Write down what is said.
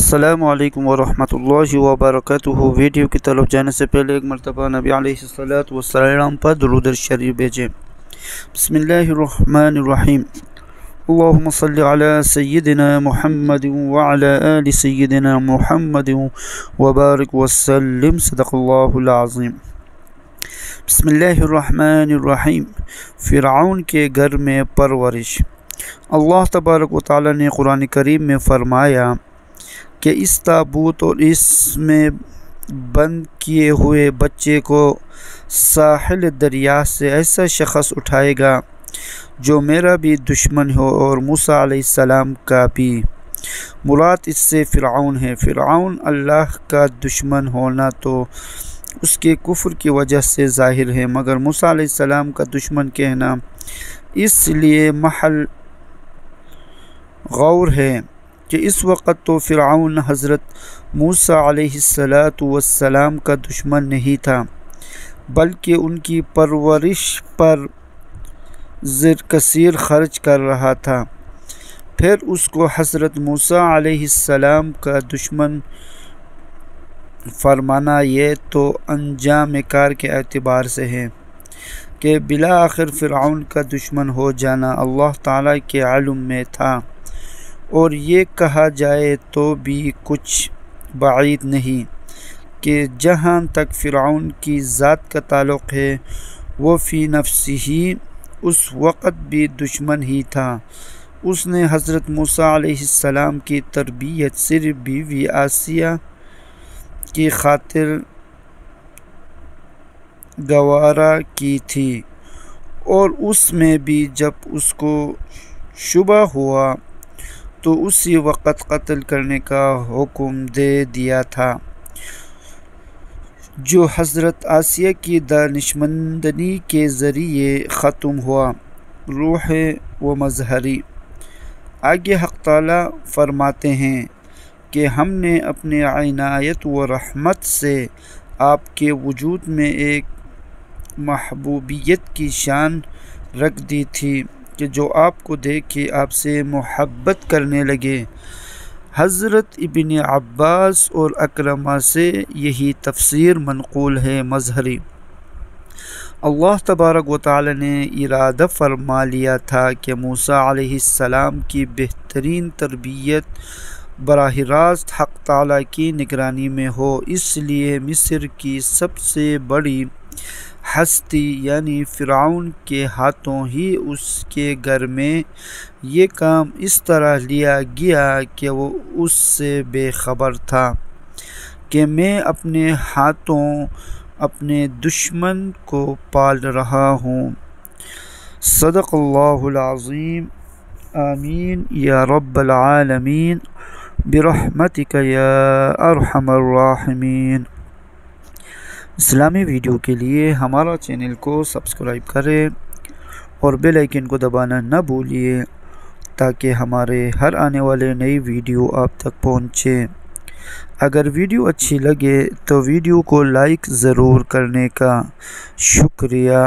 अस्सलामु अलैकुम वरहमतुल्लाहि वबरकातुहू। वीडियो की तरफ जाने से पहले एक मरतबा नबी अलैहिस्सलातु वस्सलाम पर दुरूद शरीफ भेजें। बिस्मिल्लाहिर्रहमानिर्रहीम। अल्लाहुम्मा सल्लि अला सय्यिदिना मुहम्मद व अला आलि सय्यिदिना मुहम्मद व बारिक वसल्लिम। सदक़ल्लाहुल अज़ीम। बिस्मिल्लाहिर्रहमानिर्रहीम। फ़िरऔन के घर में परवरिश। अल्लाह तबारक व तआला ने कुरान करीम में फ़रमाया कि इस ताबूत और इसमें बंद किए हुए बच्चे को साहिल दरिया से ऐसा शख्स उठाएगा जो मेरा भी दुश्मन हो और मूसा अलैहिस्सलाम का भी। मुराद इससे फ़िरऔन है। फ़िरऔन अल्लाह का दुश्मन होना तो उसके कुफ्र की वजह से ज़ाहिर है, मगर मूसा अलैहिस्सलाम का दुश्मन कहना इसलिए महल गौर है कि इस वक़्त तो फ़िरऔन हज़रत मूसा अलैहिस्सलातु वस्सलाम का दुश्मन नहीं था, बल्कि उनकी परवरिश पर ज़र कसीर खर्च कर रहा था। फिर उसको हज़रत मूसा अलैहिस्सलाम का दुश्मन फरमाना ये तो अंजाम कार के एतबार से है कि बिला आखिर फ़िरऔन का दुश्मन हो जाना अल्लाह ताला के इल्म में था, और ये कहा जाए तो भी कुछ बाईद नहीं कि जहाँ तक फ़िरऔन की ज़ात का ताल्लुक़ है वो फ़ी नफ्सिही उस वक़्त भी दुश्मन ही था। उसने हज़रत मूसा अलैहिस्सलाम की तरबियत सिर्फ़ बीवी आसिया की खातिर गवारा की थी, और उसमें भी जब उसको शुबा हुआ तो उसी वक़्त कत्ल करने का हुक्म दे दिया था, जो हज़रत आसिया की दानिशमंदनी के ज़रिए ख़त्म हुआ। रूह व मज़हरी। आगे हक़ ताला फ़रमाते हैं कि हमने अपने इनायत व रहमत से आपके वजूद में एक महबूबियत की शान रख दी थी कि जो आपको देख के आपसे मोहब्बत करने लगे। हज़रत इब्न अब्बास और अकरमा से यही तफसीर मनक़ूल है। मज़हरी। अल्लाह तबारक व तआला ने इरादा फरमा लिया था कि मूसा अलैहिस्सलाम की बेहतरीन तरबियत बराह रास्त हक़ ताला की निगरानी में हो, इसलिए मिस्र की सबसे बड़ी हस्ती यानी फ़िरऔन के हाथों ही उसके घर में ये काम इस तरह लिया गया कि वो उससे बेखबर था कि मैं अपने हाथों अपने दुश्मन को पाल रहा हूँ। सदक़ल्लाहुल अज़ीम। आमीन या रब्बल आलमीन बिरहमतिका या अरहमर राहिमीन। इस्लामी वीडियो के लिए हमारा चैनल को सब्सक्राइब करें और बेल आइकन को दबाना न भूलिए ताकि हमारे हर आने वाले नई वीडियो आप तक पहुँचे। अगर वीडियो अच्छी लगे तो वीडियो को लाइक ज़रूर करने का शुक्रिया।